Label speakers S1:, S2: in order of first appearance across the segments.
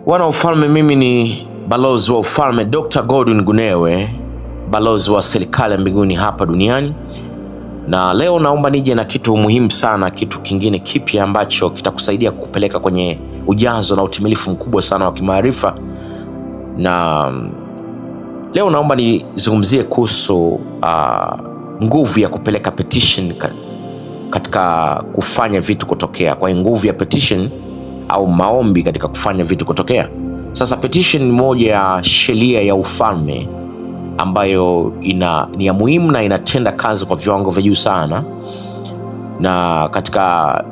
S1: Wana ufalme, mimi ni balozi wa ufalme Dr. Godwin Gunewe, balozi wa serikali ya mbinguni hapa duniani. Na leo naomba nije na kitu muhimu sana, kitu kingine kipya ambacho kitakusaidia kupeleka kwenye ujazo na utimilifu mkubwa sana wa kimaarifa. Na leo naomba nizungumzie kuhusu nguvu ya kupeleka petition katika kufanya vitu kutokea. Kwa nguvu ya petition au maombi katika kufanya vitu kutokea. Sasa petition ni moja ya sheria ya ufalme ambayo ni ya muhimu na inatenda kazi kwa viwango vya juu sana. Na katika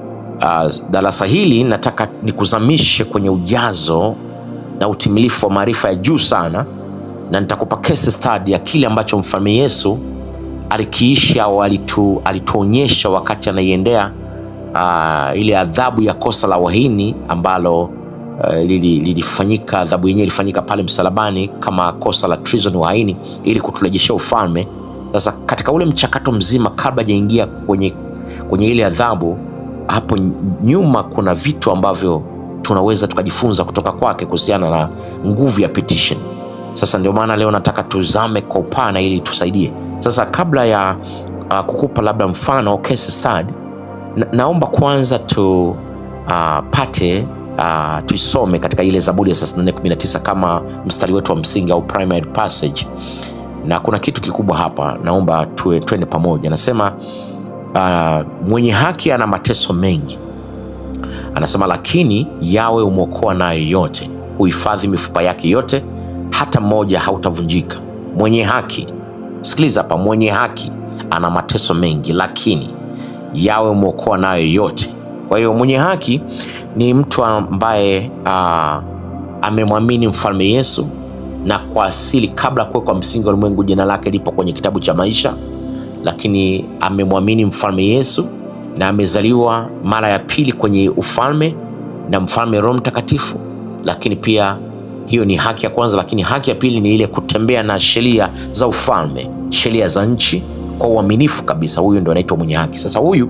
S1: darasa hili nataka nikuzamishe kwenye ujazo na utimilifu wa maarifa ya juu sana, na nitakupa case study ya kile ambacho mfalme Yesu alikiisha au alituonyesha wakati anaiendea ile adhabu ya kosa la uhaini ambalo lilifanyika. Adhabu yenyewe ilifanyika pale msalabani kama kosa la treason, uhaini, ili kutulejeshea ufalme. Sasa katika ule mchakato mzima, kabla hajaingia kwenye ile adhabu, hapo nyuma kuna vitu ambavyo tunaweza tukajifunza kutoka kwake kuhusiana na nguvu ya petition. Sasa ndio maana leo nataka tuzame kwa upana ili tusaidie. Sasa kabla ya kukupa labda mfano case study, naomba kwanza tuisome katika ile Zaburi ya 34:19 kama mstari wetu wa msingi au primary passage. Na kuna kitu kikubwa hapa, naomba twende pamoja. Nasema mwenye haki ana mateso mengi, anasema lakini Yawe umwokoa nayo yote, huhifadhi mifupa yake yote, hata mmoja hautavunjika. Mwenye haki, sikiliza hapa, mwenye haki ana mateso mengi, lakini Yawe umwokoa nayo yote. Kwa hiyo mwenye haki ni mtu ambaye amemwamini mfalme Yesu, na kwa asili kabla kuwekwa msingi wa ulimwengu jina lake lipo kwenye kitabu cha maisha, lakini amemwamini mfalme Yesu na amezaliwa mara ya pili kwenye ufalme na mfalme Roho Mtakatifu. Lakini pia hiyo ni haki ya kwanza, lakini haki ya pili ni ile kutembea na sheria za ufalme, sheria za nchi kwa uaminifu kabisa. Huyu ndio anaitwa mwenye haki. Sasa huyu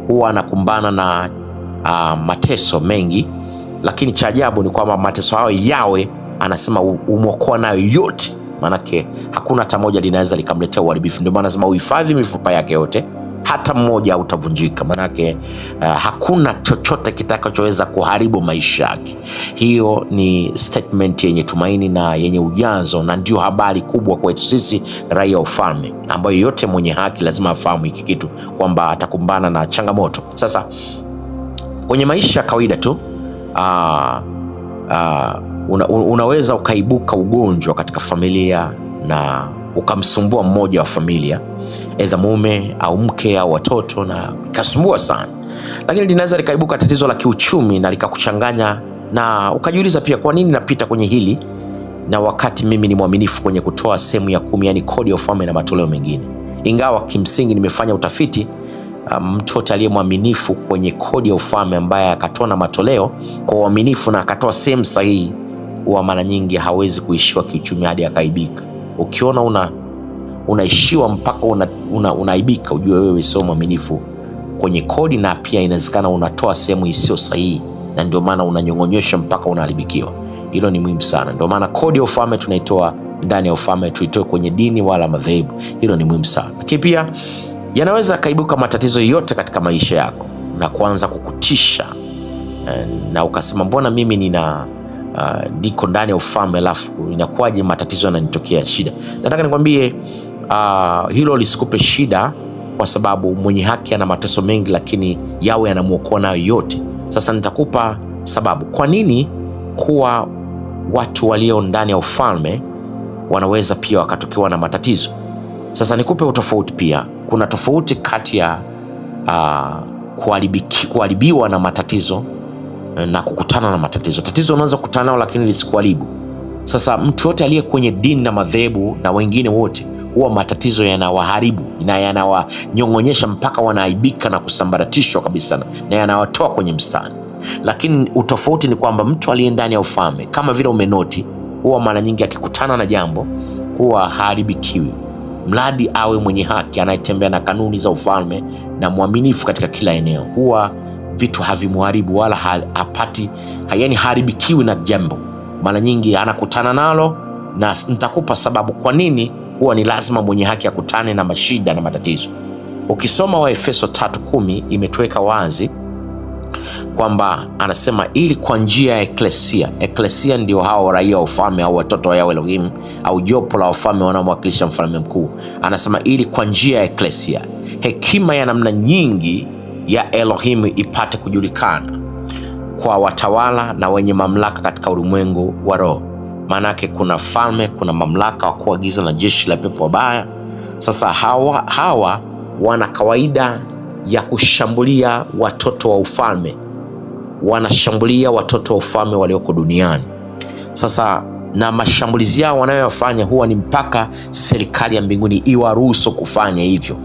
S1: huwa anakumbana na mateso mengi, lakini cha ajabu ni kwamba mateso hayo Yawe anasema umwokoa nayo yote. Manake hakuna hata moja linaweza likamletea uharibifu. Ndio maana anasema uhifadhi mifupa yake yote, hata mmoja hautavunjika. Manake hakuna chochote kitakachoweza kuharibu maisha yake. Hiyo ni statement yenye tumaini na yenye ujazo, na ndio habari kubwa kwetu sisi raia wa ufalme, ambayo yote mwenye haki lazima afahamu hiki kitu, kwamba atakumbana na changamoto. Sasa kwenye maisha ya kawaida tu unaweza ukaibuka ugonjwa katika familia na ukamsumbua mmoja wa familia, aidha mume au mke au watoto, na ikasumbua sana. Lakini linaweza likaibuka tatizo la kiuchumi na likakuchanganya, na ukajiuliza pia, kwa nini napita kwenye hili na wakati mimi ni mwaminifu kwenye kutoa sehemu ya 10, yani kodi ya ufalme na matoleo mengine. Ingawa kimsingi nimefanya utafiti, mtu yote aliye mwaminifu kwenye kodi ya ufalme ambaye akatoa na matoleo kwa uaminifu na akatoa sehemu sahihi, huwa mara nyingi hawezi kuishiwa kiuchumi hadi akaibika. Ukiona unaishiwa mpaka unaibika, ujue wewe sio mwaminifu kwenye kodi, na pia inawezekana unatoa sehemu isiyo sahihi, na ndio maana unanyong'onyesha mpaka unaharibikiwa. Hilo ni muhimu sana. Ndio maana kodi ya ufalme tunaitoa ndani ya ufalme, tuitoe kwenye dini wala madhehebu. Hilo ni muhimu sana. Lakini pia yanaweza kaibuka matatizo yote katika maisha yako na kuanza kukutisha, na ukasema mbona mimi niko ndani ya ufalme alafu inakuwaje matatizo yananitokea, shida? Nataka nikwambie hilo lisikupe shida, kwa sababu mwenye haki ana mateso mengi, lakini Yawe anamwokoa nayo yote. Sasa nitakupa sababu kwa nini kuwa watu walio ndani ya ufalme wanaweza pia wakatokewa na matatizo. Sasa nikupe utofauti pia. Kuna tofauti kati ya kuharibiwa na matatizo na kukutana na matatizo. Tatizo unaweza kukutana nao lakini lisikuharibu. Sasa mtu yote aliye kwenye dini na madhehebu na wengine wote, huwa matatizo yanawaharibu na yanawanyong'onyesha mpaka wanaaibika na kusambaratishwa kabisa, na yanawatoa kwenye mstari. Lakini utofauti ni kwamba mtu aliye ndani ya ufalme, kama vile umenoti, huwa mara nyingi akikutana na jambo huwa haribikiwi, mradi awe mwenye haki, anayetembea na kanuni za ufalme na mwaminifu katika kila eneo. Huwa vitu havimuharibu wala hapati, yani haribikiwi na jambo. mara nyingi anakutana nalo, na nitakupa sababu kwa nini huwa ni lazima mwenye haki akutane na mashida na matatizo. Ukisoma Waefeso 3:10 imetuweka wazi kwamba anasema ili kwa njia ya eklesia ndio hao raia wa ufalme au watoto wa Yahweh Elohim au jopo la wafalme wanaomwakilisha mfalme mkuu. Anasema ili kwa njia ya eklesia hekima ya namna nyingi ya Elohim ipate kujulikana kwa watawala na wenye mamlaka katika ulimwengu wa roho. Maanake kuna falme, kuna mamlaka, wakuu wa giza na jeshi la pepo wabaya. Sasa hawa wana kawaida ya kushambulia watoto wa ufalme, wanashambulia watoto wa ufalme walioko duniani. Sasa na mashambulizi yao wanayofanya huwa ni mpaka serikali ya mbinguni iwaruhusu kufanya hivyo.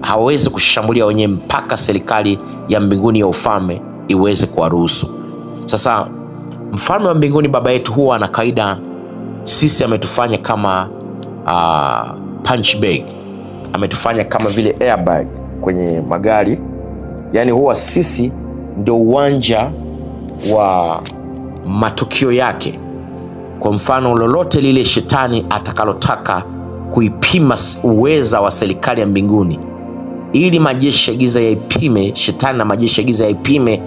S1: Hawawezi kushambulia wenyewe mpaka serikali ya mbinguni ya ufalme iweze kuwaruhusu. Sasa mfalme wa mbinguni baba yetu huwa ana kaida, sisi ametufanya kama punch bag, ametufanya kama vile airbag kwenye magari. Yani huwa sisi ndio uwanja wa matukio yake. Kwa mfano lolote lile shetani atakalotaka kuipima uweza wa serikali ya mbinguni, ili majeshi ya giza yaipime, shetani na majeshi ya giza yaipime,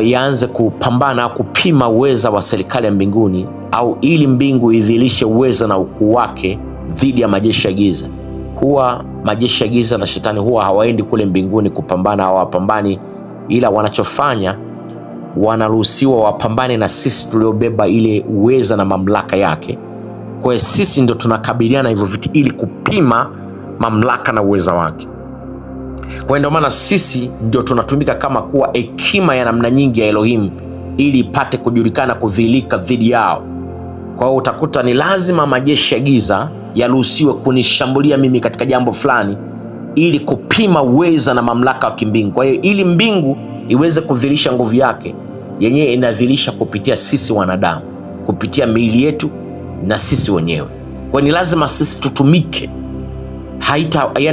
S1: yaanze kupambana kupima uweza wa serikali ya mbinguni, au ili mbingu idhilishe uweza na ukuu wake dhidi ya majeshi ya giza. Huwa majeshi ya giza na shetani huwa hawaendi kule mbinguni kupambana, hawapambani, ila wanachofanya wanaruhusiwa wapambane na sisi tuliobeba ile uweza na mamlaka yake. Kwa hiyo sisi ndio tunakabiliana hivyo vitu ili kupima mamlaka na uweza wake. Kwa ndio maana sisi ndio tunatumika kama kuwa hekima ya namna nyingi ya Elohim ili ipate kujulikana, kudhihirika dhidi yao. Kwa hiyo utakuta ni lazima majeshi ya giza yaruhusiwe kunishambulia mimi katika jambo fulani ili kupima uweza na mamlaka wa kimbingu. Kwa hiyo ili mbingu iweze kudhihirisha nguvu yake, yenyewe inadhihirisha kupitia sisi wanadamu, kupitia miili yetu na sisi wenyewe. Kwa hiyo ni lazima sisi tutumike.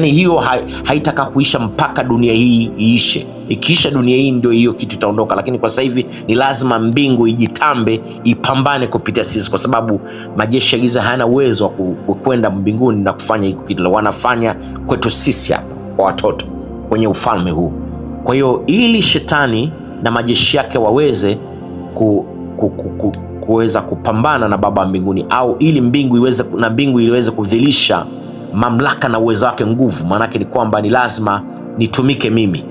S1: Hiyo haitaka kuisha mpaka dunia hii iishe. Ikiisha dunia hii ndio hiyo kitu itaondoka, lakini kwa sasa hivi ni lazima mbingu ijitambe, ipambane kupitia sisi, kwa sababu majeshi ya giza hayana uwezo wa kwenda mbinguni na kufanya hiko kitu. Wanafanya kwetu sisi hapa kwa watoto kwenye ufalme huu. Kwa hiyo ili shetani na majeshi yake waweze kuweza kupambana na baba mbinguni, au ili mbingu iweze kudhihirisha mamlaka na uwezo wake, nguvu, maanake ni kwamba ni lazima nitumike mimi.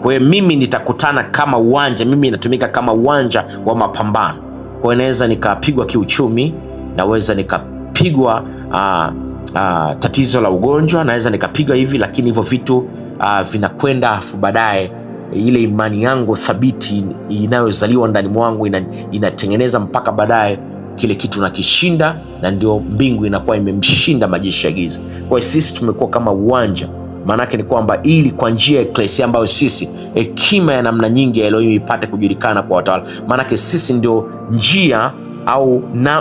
S1: Kwa hiyo mimi nitakutana kama uwanja, mimi natumika kama uwanja wa mapambano. Kwa hiyo naweza nikapigwa kiuchumi, naweza nikapigwa tatizo la ugonjwa, naweza nikapigwa hivi, lakini hivyo vitu vinakwenda, afu baadaye ile imani yangu thabiti inayozaliwa ndani mwangu inatengeneza mpaka baadaye kile kitu nakishinda, na ndio mbingu inakuwa imemshinda majeshi ya giza. Kwa hiyo sisi tumekuwa kama uwanja. Maanake ni kwamba ili kwa njia ya eklesia ambayo sisi hekima ya namna nyingi ya Elohim ipate kujulikana kwa watawala. Maanake sisi ndio njia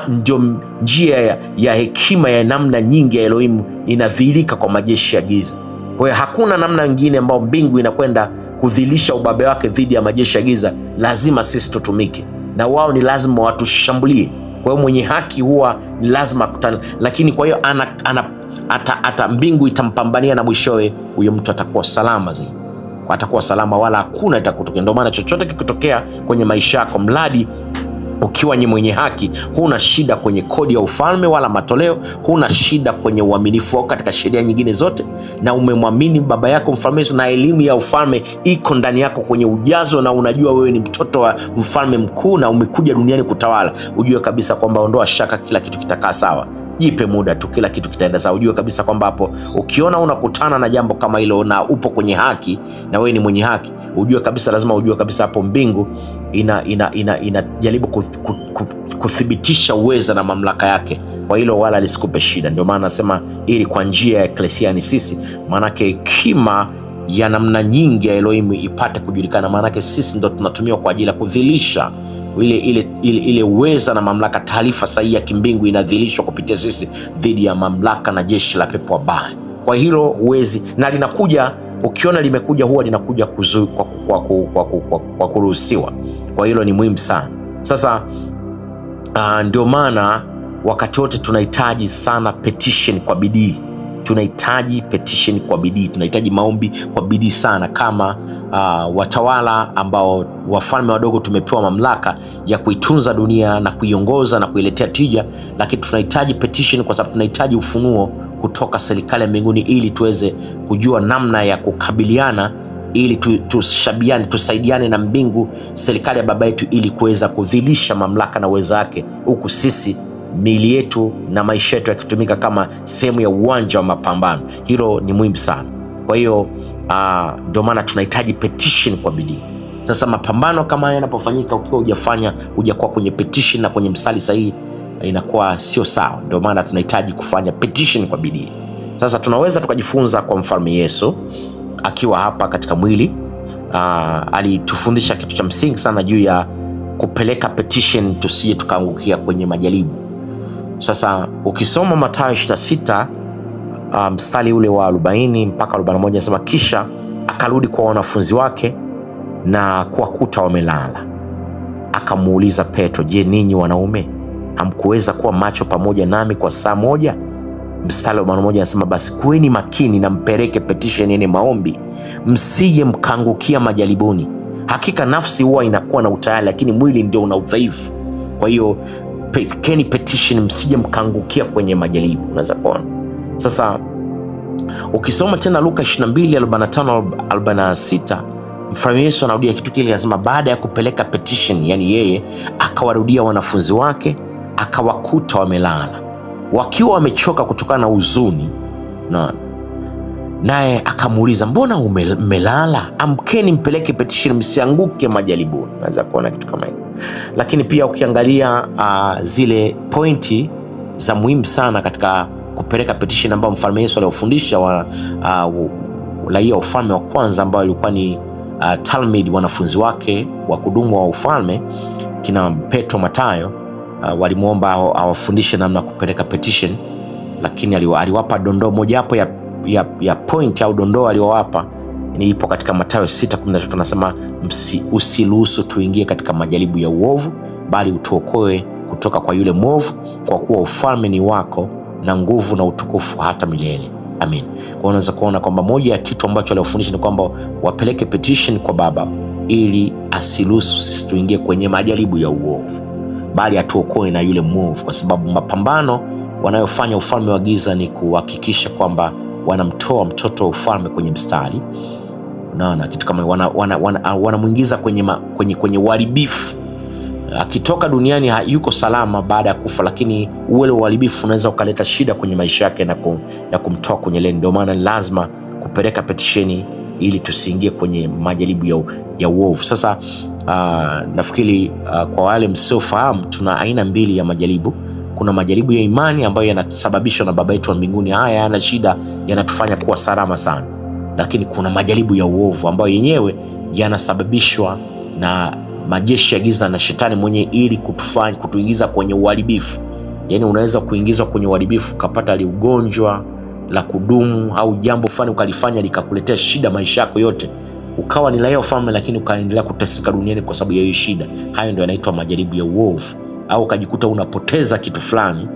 S1: ndio njia ya hekima ya namna nyingi ya Elohim inadhihirika kwa majeshi ya giza. Kwa hiyo hakuna namna nyingine ambayo mbingu inakwenda kudhihirisha ubabe wake dhidi ya majeshi ya giza. Lazima sisi tutumike, na wao ni lazima watushambulie. Kwa hiyo mwenye haki huwa ni lazima kutana, lakini kwa hiyo ata mbingu itampambania, na mwishowe huyo mtu atakuwa salama zaidi, atakuwa salama, wala hakuna itakutokea. Ndio maana chochote kikitokea kwenye maisha yako, mradi ukiwa ni mwenye haki, huna shida kwenye kodi ya ufalme wala matoleo, huna shida kwenye uaminifu wako katika sheria nyingine zote, na umemwamini baba yako mfalme, na elimu ya ufalme iko ndani yako kwenye ujazo, na unajua wewe ni mtoto wa mfalme mkuu na umekuja duniani kutawala, ujue kabisa kwamba ondoa shaka, kila kitu kitakaa sawa. Jipe muda tu, kila kitu kitaenda sawa. Ujue kabisa kwamba hapo ukiona unakutana na jambo kama hilo na upo kwenye haki na wewe ni mwenye haki, ujue kabisa, lazima ujue kabisa hapo mbingu inajaribu kuthibitisha uweza na mamlaka yake. Kwa hilo wala lisikupe shida. Ndio maana nasema ili kwa njia ya eklesia ni sisi, maanake hekima ya namna nyingi ya Elohim ipate kujulikana. Maanake sisi ndo tunatumiwa kwa ajili ya kudhihirisha ile uweza na mamlaka. Taarifa sahihi ya kimbingu inadhihirishwa kupitia sisi dhidi ya mamlaka na jeshi la pepo wabaya. Kwa hilo uwezi, na linakuja, ukiona limekuja huwa linakuja kwa kuruhusiwa. Kwa hilo ni muhimu sana. Sasa Ndio maana wakati wote tunahitaji sana petition kwa bidii. Tunahitaji petition kwa bidii, tunahitaji maombi kwa bidii sana, kama watawala ambao wafalme wadogo tumepewa mamlaka ya kuitunza dunia na kuiongoza na kuiletea tija, lakini tunahitaji petition kwa sababu tunahitaji ufunuo kutoka serikali ya mbinguni ili tuweze kujua namna ya kukabiliana, ili tushabiane, tusaidiane na mbingu, serikali ya baba yetu, ili kuweza kudhilisha mamlaka na uwezo wake, huku sisi miili yetu na maisha yetu yakitumika kama sehemu ya uwanja wa mapambano. Hilo ni muhimu sana. Kwa hiyo ndio maana tunahitaji petition kwa bidii. Sasa mapambano kama haya yanapofanyika ukiwa hujakuwa kwenye petition na kwenye mstari sahihi, inakuwa sio sawa. Ndio maana tunahitaji kufanya petition kwa bidii. Sasa tunaweza tukajifunza kwa mfalme Yesu akiwa hapa katika mwili. Alitufundisha kitu cha msingi sana juu ya kupeleka petition, tusije tukaangukia kwenye majaribu. Sasa ukisoma Mathayo 26 mstari ule wa 40 mpaka 41, anasema kisha akarudi kwa wanafunzi wake na kuwakuta wamelala. Akamuuliza Petro, je, ninyi wanaume hamkuweza kuwa macho pamoja nami kwa saa moja? Mstari wa 41 anasema basi kuweni makini na mpeleke petition, yani maombi, msije mkaangukia majaribuni. Hakika nafsi huwa inakuwa na utayari, lakini mwili ndio una udhaifu. Kwa hiyo pelekeni petition, msije mkaangukia kwenye majaribu. Unaweza kuona sasa, ukisoma tena Luka 22:45-46, mfalme Yesu anarudia kitu kile, anasema baada ya kupeleka petition, yani yeye akawarudia wanafunzi wake, akawakuta wamelala wakiwa wamechoka kutokana na huzuni. Naye akamuuliza, mbona umelala? Amkeni mpeleke petition, msianguke majaribuni. Unaweza kuona kitu kama hiyo. Lakini pia ukiangalia zile pointi za muhimu sana katika kupeleka petition ambao mfalme Yesu aliofundisha raia wa ufalme wa kwanza ambao alikuwa ni Talmid, wanafunzi wake wa kudumu wa ufalme, kina Petro, Mathayo, walimuomba awafundishe namna kupeleka petition, lakini aliwapa dondoo moja hapo ya point au dondoo aliowapa ni ipo katika Mathayo 6:13, anasema usiruhusu tuingie katika majaribu ya uovu, bali utuokoe kutoka kwa yule mwovu, kwa kuwa ufalme ni wako na nguvu na utukufu hata milele. Amen. Kwa unaweza kuona kwamba moja ya kitu ambacho aliwafundisha ni kwamba wapeleke petition kwa Baba ili asiruhusu sisi tuingie kwenye majaribu ya uovu, bali atuokoe na yule mwovu, kwa sababu mapambano wanayofanya ufalme wa giza ni kuhakikisha kwamba wanamtoa mtoto wa ufalme kwenye mstari. Unaona kitu kama wanamuingiza kwenye uharibifu. Akitoka duniani yuko salama baada ya kufa, lakini ule uharibifu unaweza ukaleta shida kwenye maisha yake na kumtoa kwenye leni. Ndio maana lazima kupeleka petisheni ili tusiingie kwenye majaribu ya uovu. Sasa nafikiri kwa wale msiofahamu, tuna aina mbili ya majaribu. Kuna majaribu ya imani ambayo yanasababishwa na Baba yetu wa mbinguni. Haya yana shida, yanatufanya kuwa salama sana. Lakini kuna majaribu ya uovu ambayo yenyewe yanasababishwa na majeshi ya giza na shetani mwenyewe ili kutuingiza kwenye uharibifu. Yani unaweza kuingizwa kwenye uharibifu, ukapata ugonjwa la kudumu au jambo fulani ukalifanya likakuletea shida maisha yako yote, ukawa ni raia wa ufalme lakini ukaendelea kuteseka duniani kwa sababu ya hiyo shida. Hayo ndio yanaitwa majaribu ya uovu. Au ukajikuta unapoteza kitu fulani,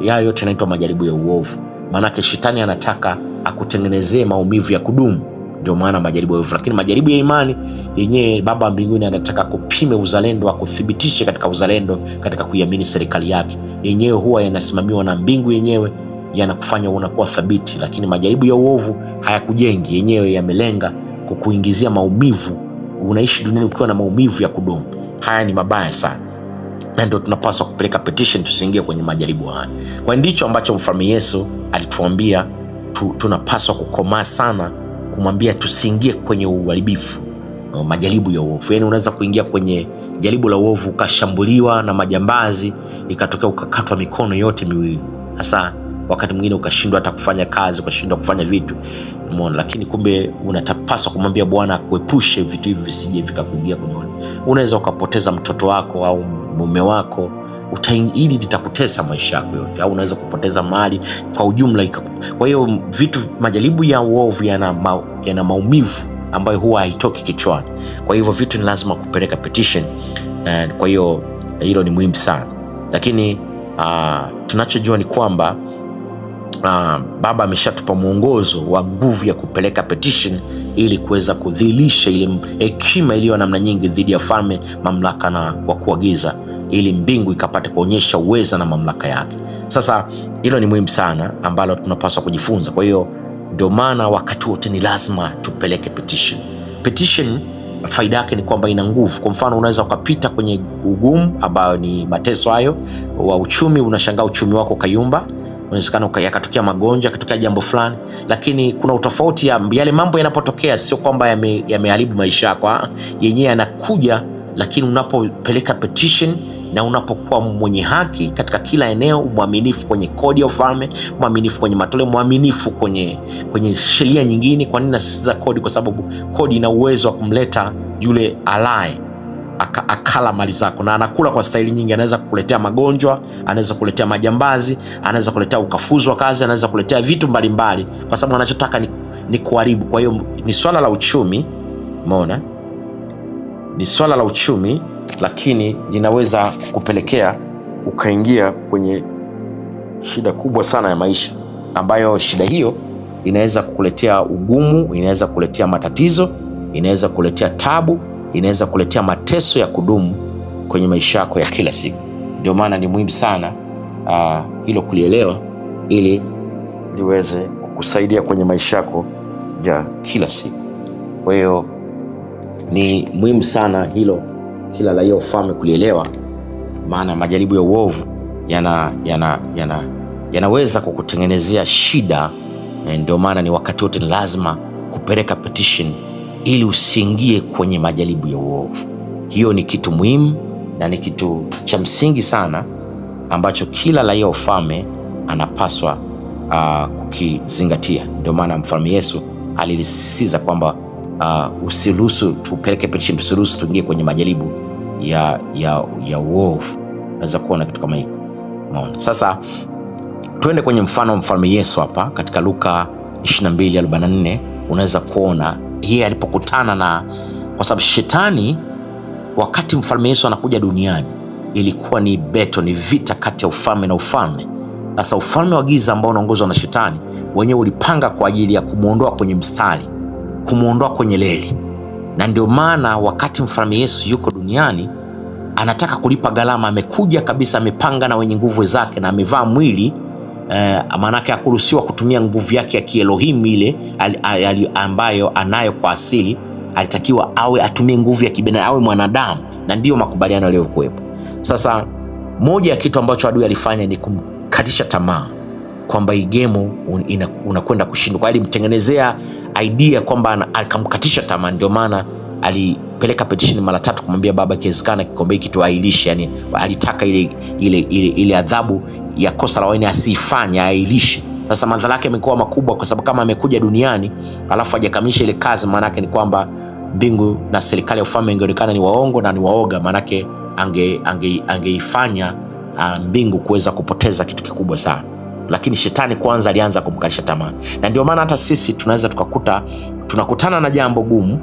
S1: hayo yote yanaitwa majaribu ya uovu. Maana shetani anataka akutengenezee maumivu ya kudumu, ndio maana majaribu ya uovu. Lakini majaribu ya imani yenyewe, Baba wa mbinguni anataka kupime uzalendo, akuthibitishe katika uzalendo, katika kuiamini serikali yake. Yenyewe huwa yanasimamiwa na mbingu yenyewe, yanakufanya unakuwa thabiti. Lakini majaribu ya uovu hayakujengi, yenyewe yamelenga kukuingizia maumivu, unaishi duniani ukiwa na maumivu ya kudumu. Haya ni mabaya sana, na ndio tunapaswa kupeleka petition tusiingie kwenye majaribu haya. Kwa ndicho ambacho mfalme Yesu alituambia tunapaswa kukomaa sana kumwambia tusiingie kwenye uharibifu, majaribu ya uovu. Yani unaweza kuingia kwenye jaribu la uovu ukashambuliwa na majambazi, ikatokea ukakatwa mikono yote miwili. Hasa wakati mwingine ukashindwa hata kufanya kazi, ukashindwa kufanya vitu. Umeona? Lakini kumbe unatapaswa kumwambia Bwana akuepushe vitu hivi visije vikakuingia kwenye. Unaweza ukapoteza mtoto wako au mume wako, ili litakutesa maisha yako yote, au unaweza kupoteza mali kwa ujumla. Kwa hiyo majaribu ya uovu yana maumivu ambayo huwa haitoki kichwani. Kwa hivyo vitu ni lazima kupeleka petition. Kwa hiyo hilo ni muhimu sana. lakini tunachojua ni kwamba Baba ameshatupa mwongozo wa nguvu ya kupeleka petition ili kuweza kudhihirisha ile hekima iliyo namna nyingi dhidi ya falme, mamlaka na wakuu wa giza, ili mbingu ikapate kuonyesha uweza na mamlaka yake. Sasa hilo ni muhimu sana ambalo tunapaswa kujifunza. Kwa hiyo ndio maana wakati wote ni lazima tupeleke petition. Petition faida yake ni kwamba ina nguvu. Kwa mfano, unaweza ukapita kwenye ugumu ambayo ni mateso hayo wa uchumi, unashangaa uchumi wako kayumba, unawezekana yakatokea magonjwa, yakatokea jambo fulani, lakini kuna utofauti ya yale mambo yanapotokea, sio kwamba yameharibu maisha yako, yenyewe yanakuja. Lakini unapopeleka petition na unapokuwa mwenye haki katika kila eneo, mwaminifu kwenye kodi ya ufalme, mwaminifu kwenye matoleo, mwaminifu kwenye sheria nyingine. Kwa nini nasisitiza kodi? Kwa sababu kodi ina uwezo wa kumleta yule alaye akala mali zako, na anakula kwa staili nyingi. Anaweza kukuletea magonjwa, anaweza kukuletea majambazi, anaweza kukuletea ukafuzwa kazi, anaweza kukuletea vitu mbalimbali, kwa sababu anachotaka ni kuharibu. Kwa hiyo ni swala la uchumi, umeona, ni swala la uchumi, lakini linaweza kupelekea ukaingia kwenye shida kubwa sana ya maisha, ambayo shida hiyo inaweza kukuletea ugumu, inaweza kukuletea matatizo, inaweza kukuletea tabu, inaweza kuletea mateso ya kudumu kwenye maisha yako ya kila siku. Ndio maana ni muhimu sana hilo kulielewa, ili liweze kukusaidia kwenye maisha yako ya kila siku. Kwa hiyo ni muhimu sana hilo, kila raia wa ufalme kulielewa, maana majaribu ya uovu yanaweza kukutengenezea shida. Ndio maana ni wakati wote lazima kupeleka petition ili usiingie kwenye majaribu ya uovu. Hiyo ni kitu muhimu na ni kitu cha msingi sana ambacho kila raia wa ufalme anapaswa kukizingatia. Ndio maana Mfalme Yesu alilisisitiza kwamba usiruhusu tupeleke petition, tusiruhusu tuingie kwenye majaribu ya uovu. Unaweza kuona kitu kama hiko. Umeona? Sasa tuende kwenye mfano wa Mfalme Yesu hapa katika Luka 22:44. Unaweza kuona yeye alipokutana na, kwa sababu shetani wakati Mfalme Yesu anakuja duniani ilikuwa ni beto, ni vita kati ya ufalme na ufalme. Sasa ufalme wa giza ambao unaongozwa na shetani wenyewe ulipanga kwa ajili ya kumuondoa kwenye mstari, kumuondoa kwenye leli. Na ndio maana wakati Mfalme Yesu yuko duniani anataka kulipa gharama, amekuja kabisa, amepanga na wenye nguvu zake na amevaa mwili, maanake hakuruhusiwa kutumia nguvu yake ya kielohim ile ambayo anayo kwa asili. Alitakiwa atumie nguvu ya kibinadamu, awe mwanadamu, na ndio makubaliano yaliyokuwepo. Sasa moja ya kitu ambacho adui alifanya ni kumkatisha tamaa kwamba hii game unakwenda kushindwa. Kwa hiyo alimtengenezea idea kwamba akamkatisha tamaa. Ndio maana alipeleka petition mara 3 kumwambia Baba, ikiwezekana kikombe hiki tuailishe. Yani alitaka ile adhabu ya kosa la waini asifanye, ailishe. Sasa madhara yake yamekuwa makubwa, kwa sababu kama amekuja duniani alafu hajakamilisha ile kazi, maana yake ni kwamba mbingu na serikali ya ufalme ingeonekana ni waongo na ni waoga. Maana yake angeifanya mbingu kuweza kupoteza kitu kikubwa sana. Lakini shetani kwanza alianza kumkatisha tamaa, na ndio maana hata sisi tunaweza tunakutana na jambo gumu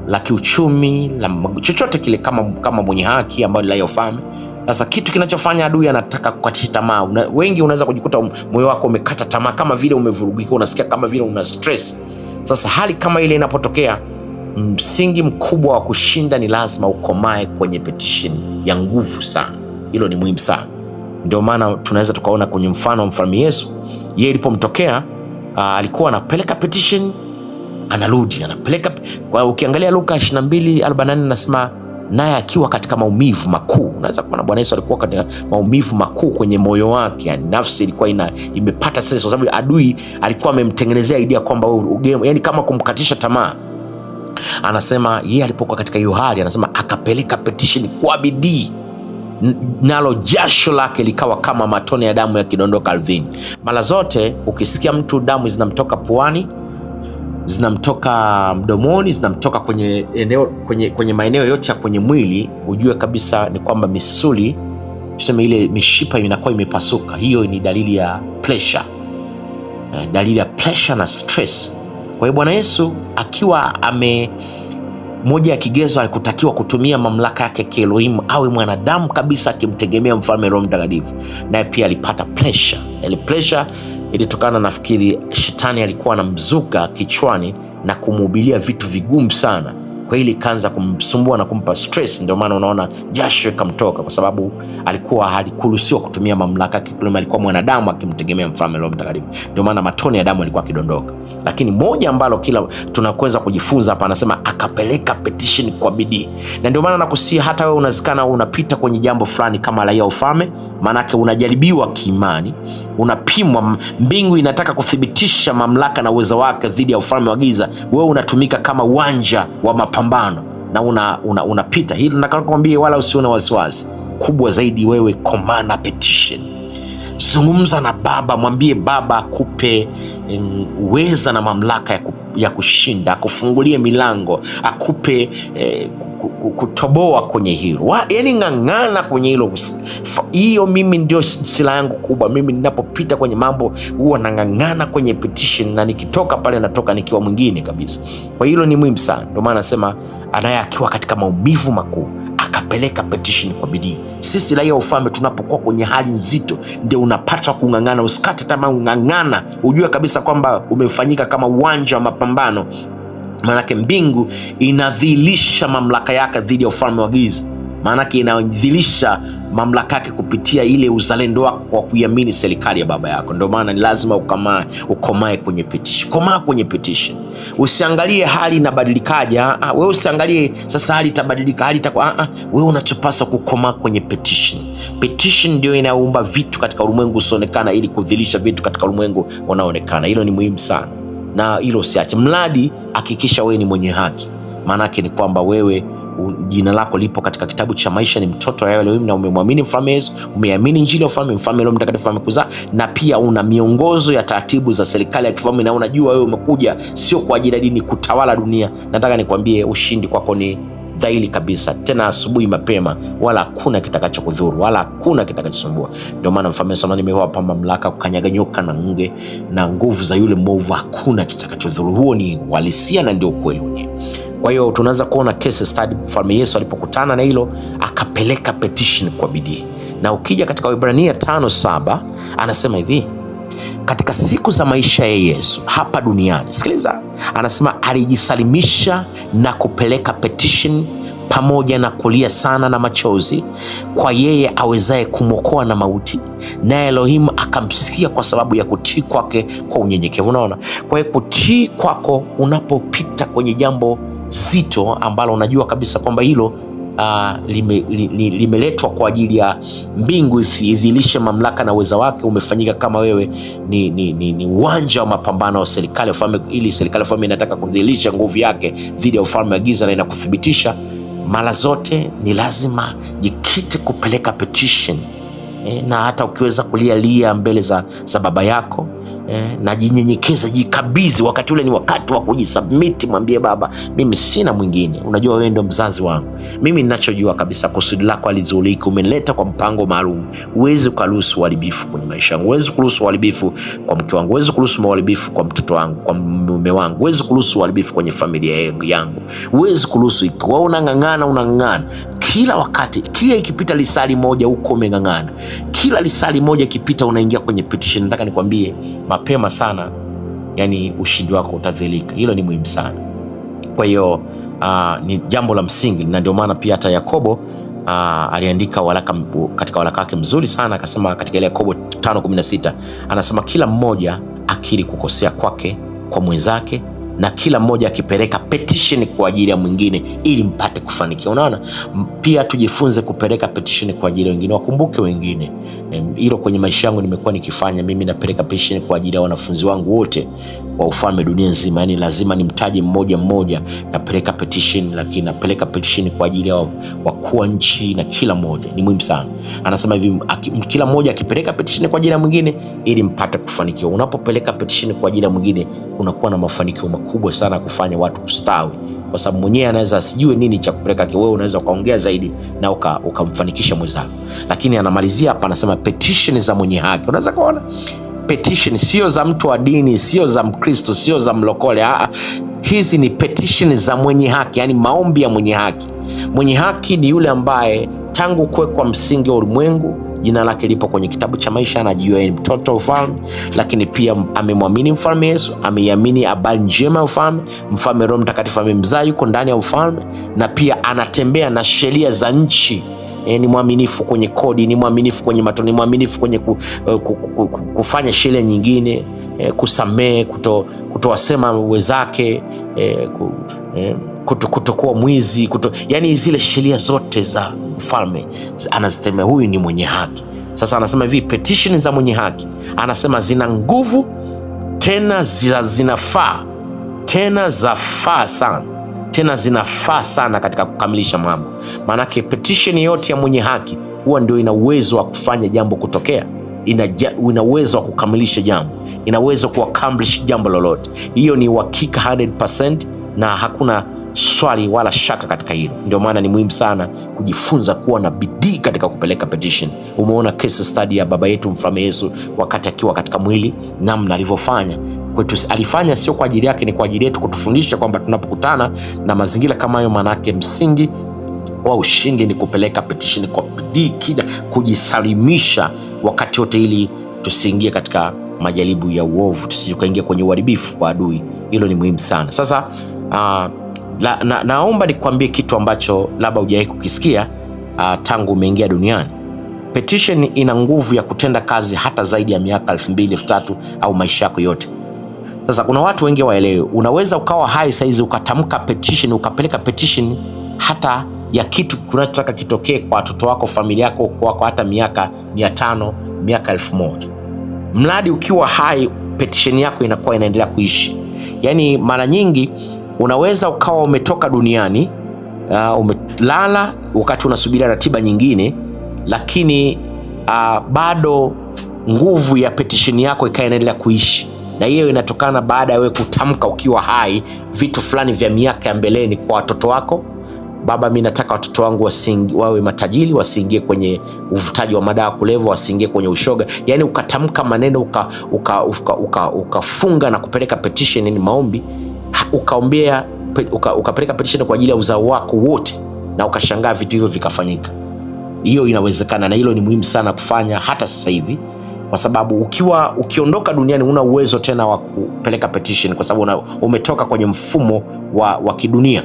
S1: la kiuchumi, la chochote kile, kama mwenye haki ambayo la ufalme. Sasa kitu kinachofanya adui anataka kukatisha tamaa. Wengi unaweza kujikuta moyo wako umekata tamaa, kama vile umevurugika, unasikia kama vile una stress. Sasa hali kama ile inapotokea, msingi mkubwa wa kushinda ni lazima ukomae kwenye petition ya nguvu sana. Hilo ni muhimu sana. Ndio maana tunaweza tukaona kwenye mfano wa Mfalme Yesu, yeye ilipomtokea alikuwa anapeleka petition, anarudi anapeleka. Kwa ukiangalia Luka 22:44 nasema naye akiwa katika maumivu makuu. Unaweza kuona Bwana Yesu alikuwa katika maumivu makuu kwenye moyo wake, yani nafsi ilikuwa imepata stress, kwa sababu adui alikuwa amemtengenezea idea kwamba yani kama kumkatisha tamaa. Anasema yeye alipokuwa katika hiyo hali, anasema akapeleka petition kwa bidii, nalo jasho lake likawa kama matone ya damu yakidondoka ardhini. Mara zote ukisikia mtu damu zinamtoka puani, zinamtoka mdomoni, zinamtoka kwenye maeneo yote ya kwenye mwili, ujue kabisa ni kwamba misuli, tuseme ile mishipa inakuwa imepasuka. Hiyo ni dalili ya pressure, dalili ya pressure na stress. Kwa hiyo Bwana Yesu akiwa moja ya kigezo alikutakiwa kutumia mamlaka yake Elohim, awe mwanadamu kabisa akimtegemea mfalme Roho Mtakatifu. Naye pia alipata pressure. Ile pressure ilitokana, nafikiri shetani alikuwa anamzuka kichwani na kumhubiria vitu vigumu sana. Kwa hili kaanza kumsumbua na kumpa stress. Ndio maana unaona jasho ikamtoka, kwa sababu alikuwa halikuruhusiwa kutumia mamlaka yake. Alikuwa mwanadamu akimtegemea mfalme Roho Mtakatifu, ndio maana matone ya damu yalikuwa kidondoka. Lakini moja ambalo kila tunaweza kujifunza hapa, anasema akapeleka petition kwa bidii. Na ndio maana nakusia hata wewe unazikana unapita kwenye jambo fulani kama raia ufalme, maana yake unajaribiwa kiimani, unapimwa, mbingu inataka kuthibitisha mamlaka na uwezo wake dhidi ya ufalme wa giza. Wewe unatumika kama uwanja wa mapambano na unapita. Hili nataka kukwambia, wala usione wasiwasi. Kubwa zaidi, wewe command petition. Zungumza na Baba, mwambie Baba akupe uweza na mamlaka ya kushinda, akufungulie milango, akupe kutoboa kwenye hilo. Yaani ng'ang'ana kwenye hilo. Hiyo mimi ndio silaha yangu kubwa. Mimi ninapopita kwenye mambo huwa nang'ang'ana kwenye petition, na nikitoka pale natoka nikiwa mwingine kabisa. Kwa hilo ni muhimu sana. Ndio maana nasema anaye akiwa katika maumivu makuu akapeleka petition kwa bidii. Sisi raia ufalme tunapokuwa kwenye hali nzito, ndio unapaswa kung'ang'ana. Usikate tamaa, ung'ang'ana. Ujue kabisa kwamba umefanyika kama uwanja wa mapambano. Maanake mbingu inadhihirisha mamlaka yake dhidi ya ufalme wa giza. Maanake inadhihirisha mamlaka yake kupitia ile uzalendo wako kwa kuiamini serikali ya baba yako. Ndio maana ni lazima ukomae kwenye petition. Komaa kwenye petition. Usiangalie hali inabadilikaje. Wewe usiangalie sasa hali itabadilika, hali itakuwa. Wewe unachopaswa kukomaa kwenye petition. Petition ndio inaumba vitu katika ulimwengu usionekana ili kudhihirisha vitu katika ulimwengu unaoonekana. Hilo ni muhimu sana. Na hilo usiache. Mradi hakikisha wewe ni mwenye haki. Maana yake ni kwamba wewe jina lako lipo katika kitabu cha maisha, ni mtoto wa Elohim, na umemwamini mfalme Yesu, umeamini injili ya ufalme, mfalme Roho Mtakatifu amekuzaa, na pia una miongozo ya taratibu za serikali ya kifalme, na unajua wewe umekuja sio kwa ajili ya dini, kutawala dunia. Nataka nikwambie ushindi kwako ni dhahiri kabisa, tena asubuhi mapema, wala hakuna kitakachokudhuru, wala hakuna kitakachosumbua. Ndio maana mfalme Solomoni amewapa mamlaka kukanyaga nyoka na nge na nguvu za yule mwovu, hakuna kitakachodhuru. Huo ni uhalisia na ndio ukweli wenyewe. Kwa hiyo tunaanza kuona case study. Mfalme Yesu alipokutana na hilo akapeleka petition kwa bidii. Na ukija katika Waebrania 5:7 anasema hivi, katika siku za maisha ya Yesu hapa duniani, sikiliza, anasema alijisalimisha na kupeleka petition pamoja na kulia sana na machozi kwa yeye awezaye kumwokoa na mauti, na Elohim akamsikia kwa sababu ya kutii kwake kwa unyenyekevu. Unaona? Kwa hiyo kutii kwako unapopita kwenye jambo zito ambalo unajua kabisa kwamba hilo limeletwa kwa ajili ya mbingu idhihirishe mamlaka na uweza wake, umefanyika kama wewe ni uwanja wa mapambano wa serikali ya ufalme, ili serikali ya ufalme inataka kudhihirisha nguvu yake dhidi ya ufalme wa giza na inakuthibitisha. Mara zote ni lazima jikite kupeleka petition, na hata ukiweza kulia mbele za baba yako, na jinyenyekeza, jikabidhi. Wakati ule ni wakati wa kujisubmit, mwambie Baba, mimi sina mwingine, unajua wewe ndio mzazi wangu. Mimi ninachojua kabisa kusudi lako alizulika, umenileta kwa mpango maalum. Huwezi kuruhusu uharibifu kwenye maisha yangu, huwezi kuruhusu uharibifu kwa mke wangu, huwezi kuruhusu uharibifu kwa mtoto wangu, kwa mume wangu, huwezi kuruhusu uharibifu kwenye familia yangu, huwezi kuruhusu. Wewe unang'ang'ana kila wakati, kila ikipita lisali moja huko umeng'ang'ana, kila lisali moja ikipita unaingia kwenye petition. Nataka nikwambie mapema sana, yani ushindi wako utadhihirika. Hilo ni muhimu sana. Kwa ni jambo la msingi, na ndio maana pia hata Yakobo aliandika katika waraka wake mzuri sana, akasema katika ile Yakobo 5:16 anasema kila mmoja akiri kukosea kwake kwa mwenzake, na kila mmoja akipeleka petition kwa ajili ya mwingine ili mpate kufanikiwa. Unaona, pia tujifunze kupeleka petition kwa ajili ya wengine, wakumbuke wengine. Hilo kwenye maisha yangu nimekuwa nikifanya. Mimi napeleka petition kwa ajili ya wanafunzi wangu wote wa ufalme dunia nzima, yani lazima nimtaje mmoja mmoja, napeleka petition. Lakini napeleka petition kwa ajili ya wakuu wa nchi na kila mmoja, ni muhimu sana. Anasema hivi, kila mmoja akipeleka petition kwa ajili ya mwingine ili mpate kufanikiwa. Unapopeleka petition kwa ajili ya mwingine unakuwa na mafanikio makubwa sana kufanya watu kustawi, kwa sababu mwenyewe anaweza asijue nini cha kupeleka, wewe unaweza ukaongea zaidi na ukamfanikisha mwenzako. Lakini anamalizia hapa, anasema petition za mwenye haki. Unaweza kuona petition sio za mtu wa dini, sio za Mkristo, sio za mlokole. hizi ni petition za mwenye haki, yani maombi ya mwenye haki. Mwenye haki ni yule ambaye tangu kuwekwa msingi wa ulimwengu jina lake lipo kwenye kitabu cha maisha, anajua ni mtoto wa ufalme, lakini pia amemwamini mfalme Yesu, ameiamini habari njema ya ufalme, mfalme Roho Mtakatifu amemzaa, yuko ndani ya ufalme, na pia anatembea na sheria za nchi. Ni mwaminifu kwenye kodi, ni mwaminifu kwenye matendo, ni mwaminifu kwenye kufanya sheria nyingine, kusamehe, kutowasema wenzake, kutokuwa mwizi, yani zile sheria zote za mfalme anazitembea. Huyu ni mwenye haki. Sasa anasema hivi, petition za mwenye haki anasema zina nguvu, tena zinafaa, tena zafaa sana, tena zinafaa sana katika kukamilisha mambo. Maanake petition yote ya mwenye haki huwa ndio ina uwezo wa kufanya jambo kutokea, ina uwezo wa kukamilisha jambo, ina uwezo kuaccomplish jambo lolote. Hiyo ni uhakika 100%, na hakuna swali wala shaka katika hilo. Ndio maana ni muhimu sana kujifunza kuwa na bidii katika kupeleka petition. Umeona case study ya baba yetu mfalme Yesu wakati akiwa katika mwili, namna alivyofanya kwetu. Alifanya sio kwa ajili yake, ni kwa ajili yetu, kutufundisha kwamba tunapokutana na mazingira kama hayo, manake msingi wa ushindi ni kupeleka petition kwa bidii, kila kujisalimisha wakati wote, ili tusiingie katika majaribu ya uovu, tusije kwenye uharibifu wa adui. Hilo ni muhimu sana. Sasa naomba nikwambie kitu ambacho labda hujawahi kukisikia tangu umeingia duniani. Petition ina nguvu ya kutenda kazi hata zaidi ya miaka 2000, 3000 au maisha yako yote. Sasa kuna watu wengi waelewe, unaweza ukawa hai saizi ukatamka petition, ukapeleka petition hata ya kitu kunachotaka kitokee kwa watoto wako, familia yako, kwa hata miaka 500, miaka 1000. Mradi ukiwa hai, petition yako inakuwa inaendelea kuishi. Yani mara nyingi unaweza ukawa umetoka duniani, umelala wakati unasubiria ratiba nyingine, lakini bado nguvu ya petition yako ikaendelea kuishi, na hiyo inatokana baada ya wewe kutamka ukiwa hai vitu fulani vya miaka ya mbeleni kwa watoto wako. Baba, mimi nataka watoto wangu wawe matajiri, wasiingie kwenye uvutaji wa madawa kulevya, wasiingie kwenye ushoga. Yani ukatamka maneno, ukafunga na kupeleka petition, ni maombi, ukaombea, ukapeleka petition kwa ajili ya uzao wako wote, na ukashangaa vitu hivyo vikafanyika. Hiyo inawezekana, na hilo ni muhimu sana kufanya hata sasa hivi, kwa sababu ukiondoka duniani una uwezo tena wa kupeleka petition, kwa sababu umetoka kwenye mfumo wa kidunia.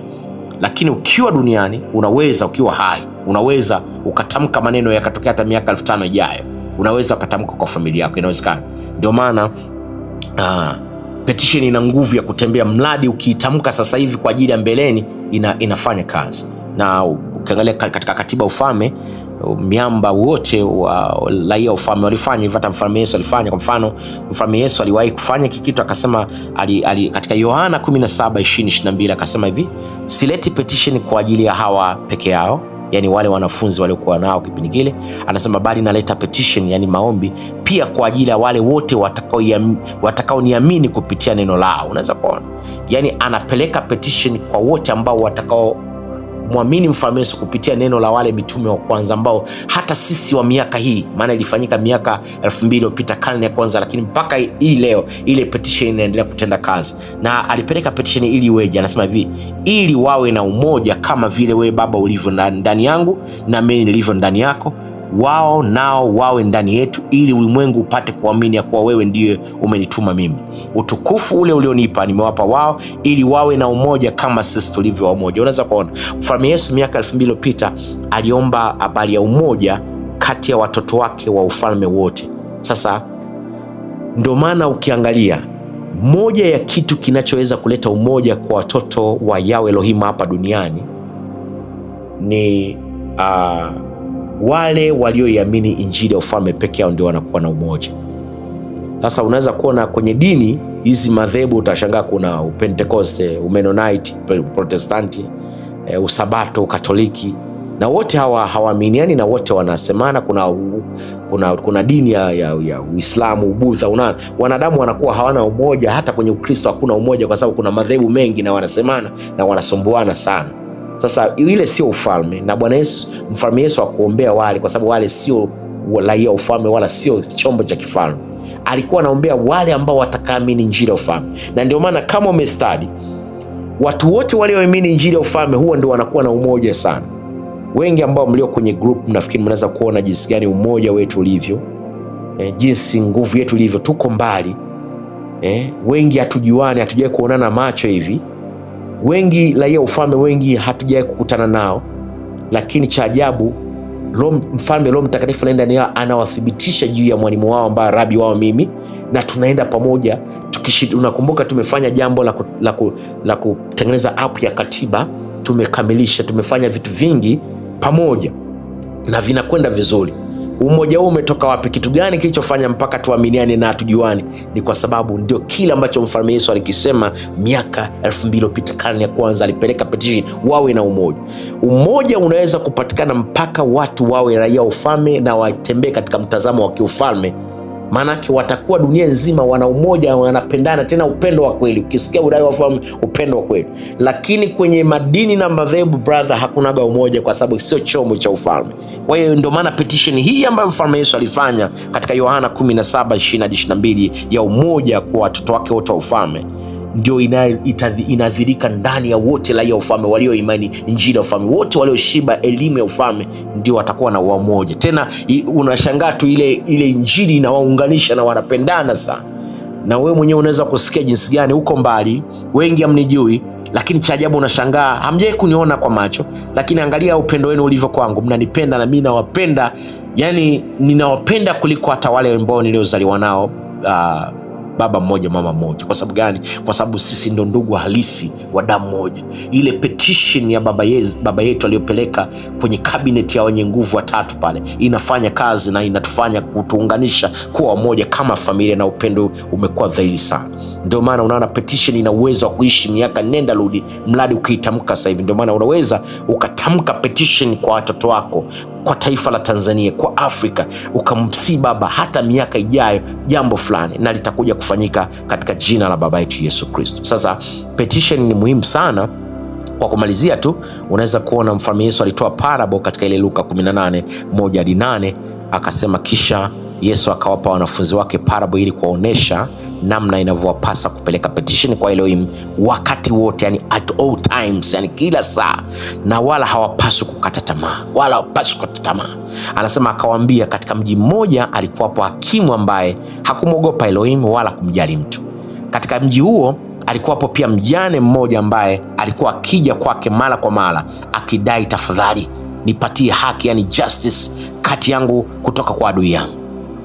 S1: Lakini ukiwa duniani unaweza, ukiwa hai unaweza ukatamka maneno yakatokea hata miaka 5000 ijayo, unaweza ukatamka kwa familia yako, inawezekana. Ndio maana petition ina nguvu ya kutembea, mradi ukiitamka sasa hivi kwa ajili ya mbeleni, inafanya kazi. Na ukiangalia katika katiba ufalme, miamba wote wa raia ufalme walifanya hivyo, hata mfalme Yesu alifanya. Kwa mfano, mfalme Yesu aliwahi kufanya kitu, akasema katika Yohana 17:20-22 akasema hivi, sileti petition kwa ajili ya hawa peke yao, yani wale wanafunzi waliokuwa nao kipindi kile, anasema bali naleta petition, yani maombi pia kwa ajili ya wale wote watakaoniamini kupitia neno lao. Unaweza kuona, yani anapeleka petition kwa wote ambao watakao muamini mfalme Yesu kupitia neno la wale mitume wa kwanza, ambao hata sisi wa miaka hii, maana ilifanyika miaka 2000 iliyopita, karne ya kwanza, lakini mpaka hii leo ile petition inaendelea kutenda kazi. Na alipeleka petition ili iweje? Anasema hivi, ili wawe na umoja kama vile wewe Baba ulivyo ndani yangu na mimi nilivyo ndani yako, wao nao wawe ndani yetu, ili ulimwengu upate kuamini ya kuwa wewe ndiye umenituma mimi. Utukufu ule ulionipa nimewapa wao, ili wawe na umoja kama sisi tulivyo umoja. Unaweza kuona mfalme Yesu miaka 2000 iliyopita aliomba habari ya umoja kati ya watoto wake wa ufalme wote. Sasa ndio maana ukiangalia, moja ya kitu kinachoweza kuleta umoja kwa watoto wa Yahweh Elohim hapa duniani ni wale walioiamini injili ya ufalme peke yao, ndio wanakuwa na umoja. Sasa unaweza kuona kwenye dini hizi madhehebu, utashangaa kuna Pentecoste, Mennonite, Protestanti, Usabato, Katoliki, na wote hawaaminiani, na wote wanasemana. Kuna dini ya Uislamu, Ubudha. Wanadamu wanakuwa hawana umoja. Hata kwenye Ukristo hakuna umoja, kwa sababu kuna madhehebu mengi na wanasemana na wanasumbuana sana. Sasa ile sio ufalme, na Bwana Yesu, mfalme Yesu akuombea wale, kwa sababu wale sio raia ufalme wala sio chombo cha kifalme. Alikuwa anaombea wale ambao watakaamini injili ya ufalme. Na ndio maana kama umestadi, watu wote walioamini injili ya ufalme huwa ndio wanakuwa na umoja sana. Wengi ambao mlio kwenye group nafikiri mnaweza kuona jinsi gani umoja wetu ulivyo, jinsi nguvu yetu ilivyo. Tuko mbali, wengi hatujuani, hatujawahi kuonana macho hivi. Wengi raia ufalme, wengi hatujawahi kukutana nao, lakini cha ajabu mfalme Roho Mtakatifu anaenda ndani yao, anawathibitisha juu ya mwalimu wao ambaye rabi wao mimi, na tunaenda pamoja. Unakumbuka tumefanya jambo la kutengeneza app ya katiba, tumekamilisha, tumefanya vitu vingi pamoja na vinakwenda vizuri. Umoja huu umetoka wapi? Kitu gani kilichofanya mpaka tuaminiane na tujuane? Ni kwa sababu ndio kile ambacho mfalme Yesu alikisema miaka 2000 iliyopita, karne ya kwanza. Alipeleka petition wawe na umoja. Umoja unaweza kupatikana mpaka watu wawe raia ufalme na watembee katika mtazamo wa kiufalme. Maanake watakuwa dunia nzima wana umoja, wanapendana, tena upendo wa kweli. Ukisikia udai wa ufalme, upendo wa kweli. Lakini kwenye madini na madhehebu, brother, hakunaga umoja, kwa sababu sio chombo cha ufalme. Kwa hiyo ndio maana petition hii ambayo mfalme Yesu alifanya katika Yohana 17:20-22 ya umoja kwa watoto wake wote wa ufalme, ndio inadhirika ndani ya wote raia wa ufalme walioimani injili ya ufalme. Wote walioshiba elimu ya ufalme ndio watakuwa na umoja. Tena unashangaa tu ile injili inawaunganisha na wanapendana sana. Na wewe mwenyewe unaweza kusikia jinsi gani uko mbali, wengi hamnijui, lakini cha ajabu unashangaa hamjai kuniona kwa macho, lakini angalia upendo wenu ulivyo kwangu. Mnanipenda na mimi nawapenda, yani ninawapenda kuliko hata wale ambao niliozaliwa nao baba mmoja mama mmoja. Kwa sababu gani? Kwa sababu sisi ndo ndugu halisi wa damu moja. Ile petition ya baba yetu aliyopeleka kwenye cabinet ya wenye nguvu watatu pale inafanya kazi na inatufanya kutuunganisha kuwa moja kama familia, na upendo umekuwa dhahiri sana. Ndio maana unaona petition ina uwezo wa kuishi miaka nenda rudi, mradi ukiitamka sasa hivi. Ndio maana unaweza ukatamka petition kwa watoto wako, kwa taifa la Tanzania, kwa Afrika, ukamsi baba hata miaka ijayo jambo fulani, na litakuja kufanyika katika jina la baba yetu Yesu Kristo. Sasa petition ni muhimu sana. Kwa kumalizia tu, unaweza kuona mfalme Yesu alitoa parable katika ile Luka 18:1-8, akasema kisha Yesu akawapa wanafunzi wake parable ili kuwaonesha namna inavyowapasa kupeleka petition kwa Elohim wakati wote, yani at all times, yani kila saa, na wala hawapaswi kukata tamaa, Anasema akawaambia, katika mji mmoja alikuwapo hakimu ambaye hakumwogopa Elohim wala kumjali mtu. Katika mji huo alikuwapo pia mjane mmoja ambaye alikuwa akija kwake mara kwa mara akidai, tafadhali nipatie haki, yani justice, kati yangu kutoka kwa adui yangu.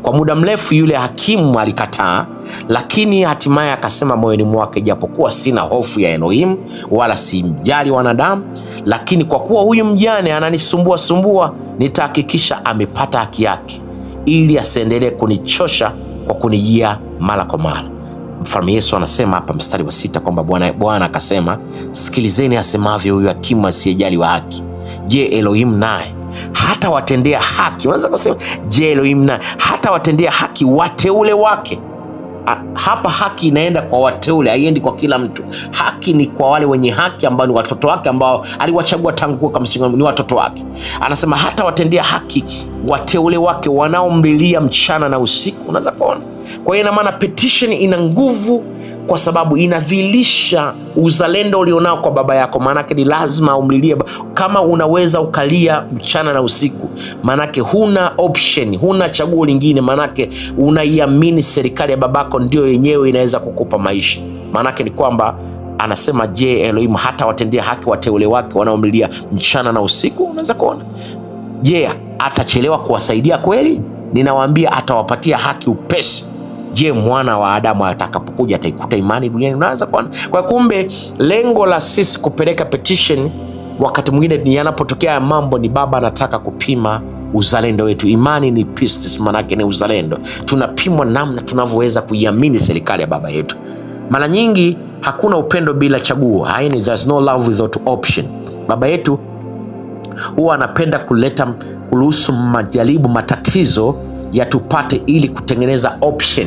S1: Kwa muda mrefu yule hakimu alikataa, lakini hatimaye akasema moyoni mwake, japokuwa sina hofu ya Elohim wala simjali wanadamu, lakini kwa kuwa huyu mjane ananisumbua, nitahakikisha amepata haki yake, ili asiendelee kunichosha kwa kunijia mara kwa mara. Mfalme Yesu anasema hapa mstari wa 6 kwamba Bwana akasema, sikilizeni asemavyo huyu hakimu asiyejali wa haki. Je, Elohim naye hata watendea haki? Unaweza kusema, je, Elohim naye hata watendea haki wateule wake? Hapa haki inaenda kwa wateule, haiendi kwa kila mtu. Haki ni kwa wale wenye haki ambao ni watoto wake, ambao aliwachagua tangu kwa msingi, ni watoto wake. Anasema hata watendea haki wateule wake wanaomlilia mchana na usiku. Unaweza kuona. Kwa hiyo ina maana petition ina nguvu, kwa sababu inadhihirisha uzalendo ulionao kwa baba yako. Maanake ni lazima umlilie. Kama unaweza ukalia mchana na usiku, maanake huna option, huna chaguo lingine. Maanake unaiamini serikali ya babako ndio yenyewe inaweza kukupa maisha. Maanake ni kwamba anasema, je, Elohim hata watendea haki wateule wake wanaomlilia mchana na usiku? Unaweza kuona. Je, atachelewa kuwasaidia kweli? Ninawaambia atawapatia haki upesi. Je, mwana wa Adamu atakapokuja ataikuta imani duniani? Unaanza kuona. Kwa kumbe lengo la sisi kupeleka petition wakati mwingine yanapotokea mambo, ni baba anataka kupima uzalendo wetu. Imani ni pistis, manake ni uzalendo. Tunapimwa namna tunavyoweza kuiamini serikali ya baba yetu. Mara nyingi hakuna upendo bila chaguo. Haini, there's no love without option. Baba yetu huwa anapenda kuruhusu majaribu, matatizo yatupate ili kutengeneza option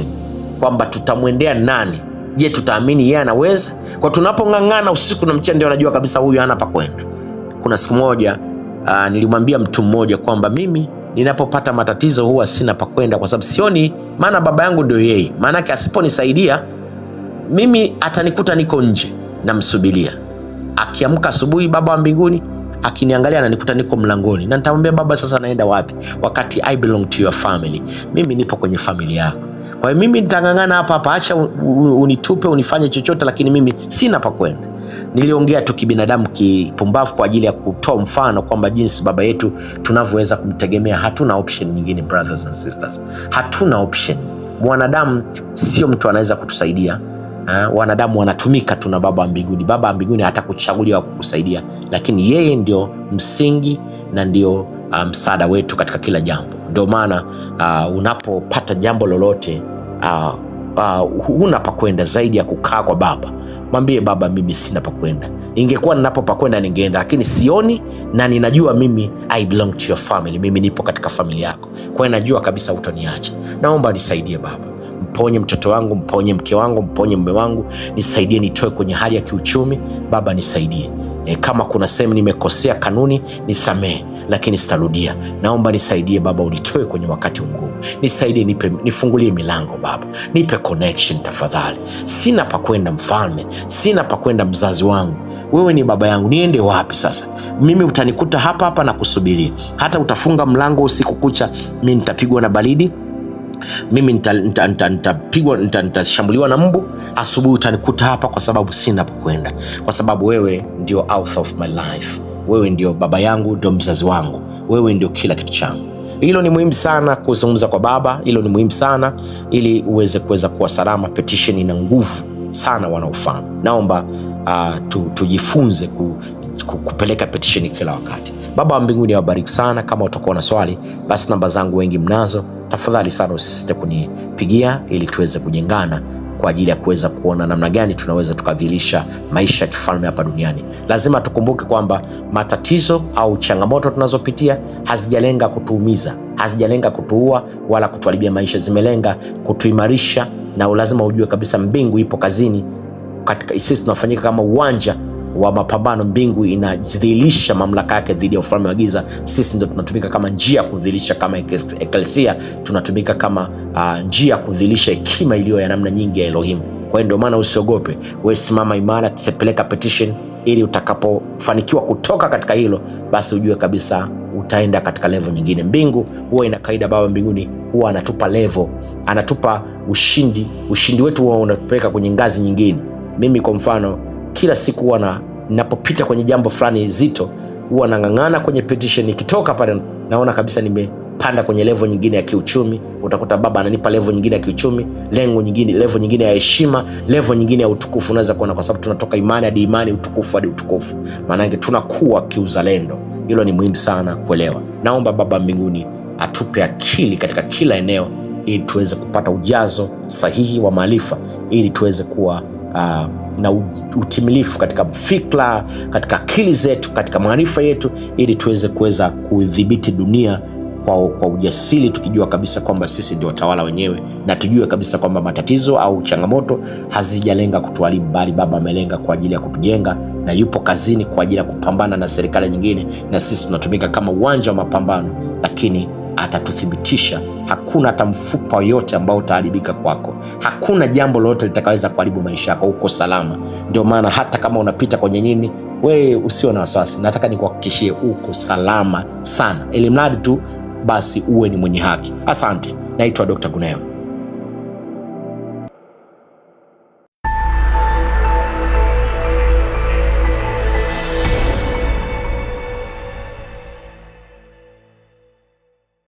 S1: kwamba tutamwendea nani. Je, tutaamini yeye anaweza? Kwa tunapongangana usiku na mchana, ndio anajua kabisa huyu hana pa kwenda. Kuna siku moja nilimwambia mtu mmoja kwamba mimi ninapopata matatizo huwa sina pa kwenda, kwa sababu sioni maana baba yangu ndio yeye. Maana yake asiponisaidia mimi atanikuta niko nje namsubiria. Akiamka asubuhi, Baba wa mbinguni akiniangalia ananikuta niko mlangoni, na nitamwambia Baba, sasa naenda wapi? Wakati I belong to your family, mimi nipo kwenye familia yako. Kwa hiyo mimi nitang'ang'ana hapa, acha unitupe, unifanye chochote, lakini mimi sina pa kwenda. Niliongea tu kibinadamu, kipumbavu, kwa ajili ya kutoa mfano kwamba jinsi baba yetu tunavyoweza kumtegemea. Hatuna option nyingine, brothers and sisters, hatuna option. Mwanadamu sio mtu anaweza kutusaidia. Wanadamu wanatumika tu na Baba wa mbinguni. Baba wa mbinguni hatakuchagulia kukusaidia, lakini yeye ndio msingi na ndio msaada wetu katika kila jambo. Ndio maana unapopata jambo lolote, huna pa kwenda zaidi ya kukaa kwa Baba. Mwambie Baba, mimi sina pa kwenda. Ingekuwa ninapo pa kwenda ningeenda, lakini sioni, na ninajua mimi I belong to your family. Mimi nipo katika familia yako, kwa hiyo najua kabisa utaniacha. Naomba nisaidie Baba. Mponye mtoto wangu, mponye mke wangu, mponye mume wangu, nisaidie nitoe kwenye hali ya kiuchumi. Baba nisaidie. Kama kuna sehemu nimekosea kanuni, nisamehe, lakini sitarudia. Naomba nisaidie Baba, unitoe kwenye wakati mgumu. Nisaidie, nifungulie milango Baba, nipe connection tafadhali. Sina pa kwenda Mfalme, sina pa kwenda mzazi wangu. Wewe ni baba yangu, niende wapi sasa? Mimi utanikuta hapa hapa na kusubiria. Hata utafunga mlango usiku kucha, mimi nitapigwa na baridi, mimi nitashambuliwa na mbu. Asubuhi utanikuta hapa, kwa sababu sina pa kwenda, kwa sababu wewe ndio author of my life. Wewe ndio baba yangu, ndio mzazi wangu, wewe ndio kila kitu changu. Hilo ni muhimu sana kuzungumza kwa Baba, hilo ni muhimu sana ili uweze kuweza kuwa salama. Petition ina nguvu sana wanaofahamu. Naomba tujifunze kupeleka petition kila wakati. Baba wa mbinguni awabariki sana. Kama utakuwa na swali, basi namba zangu wengi mnazo, tafadhali sana usisite kunipigia ili tuweze kujengana kwa ajili ya kuweza kuona namna gani tunaweza tukadhilisha maisha ya kifalme hapa duniani. Lazima tukumbuke kwamba matatizo au changamoto tunazopitia hazijalenga kutuumiza, hazijalenga kutuua wala kutuharibia maisha, zimelenga kutuimarisha. Na lazima ujue kabisa mbingu ipo kazini. Katika sisi tunafanyika kama uwanja wa mapambano. Mbingu inadhihirisha mamlaka yake dhidi ya ufalme wa giza. Sisi ndio tunatumika kama njia ya kudhihirisha, kama eklesia tunatumika kama njia ya kudhihirisha hekima iliyo ya namna nyingi ya Elohim. Kwa hiyo ndio maana usiogope, wewe simama imara, tutapeleka petition ili utakapofanikiwa kutoka katika hilo, basi ujue kabisa utaenda katika level nyingine. Mbingu huwa ina kaida, Baba mbinguni huwa anatupa level, anatupa ushindi. Ushindi wetu huwa unatupeleka kwenye ngazi nyingine. Mimi kwa mfano, kila siku huwa ninapopita kwenye jambo fulani zito, huwa nang'ang'ana kwenye petition. Nikitoka pale naona kabisa nimepanda kwenye level nyingine ya kiuchumi. Utakuta Baba ananipa level nyingine ya kiuchumi, level nyingine ya heshima, level nyingine ya utukufu. Unaweza kuona, kwa sababu tunatoka imani hadi imani, utukufu hadi utukufu. Maana yake tunakuwa kiuzalendo. Hilo ni muhimu sana kuelewa. Naomba Baba mbinguni atupe akili katika kila eneo, ili tuweze kupata ujazo sahihi wa maarifa, ili tuweze kuwa na utimilifu katika fikra, katika akili zetu, katika maarifa yetu, ili tuweze kuweza kudhibiti dunia kwa ujasiri, tukijua kabisa kwamba sisi ndio watawala wenyewe, na tujue kabisa kwamba matatizo au changamoto hazijalenga kutuharibu, bali Baba amelenga kwa ajili ya kutujenga, na yupo kazini kwa ajili ya kupambana na serikali nyingine, na sisi tunatumika kama uwanja wa mapambano, lakini atatuthibitisha. Hakuna hata mfupa yote ambao utaharibika kwako. Hakuna jambo lolote litakaweza kuharibu maisha yako. Uko salama. Ndio maana hata kama unapita kwenye nini, wewe usio na wasiwasi. Nataka nikuhakikishie uko salama sana, ili mradi tu basi uwe ni mwenye haki. Asante. Naitwa Dr. Gunewe.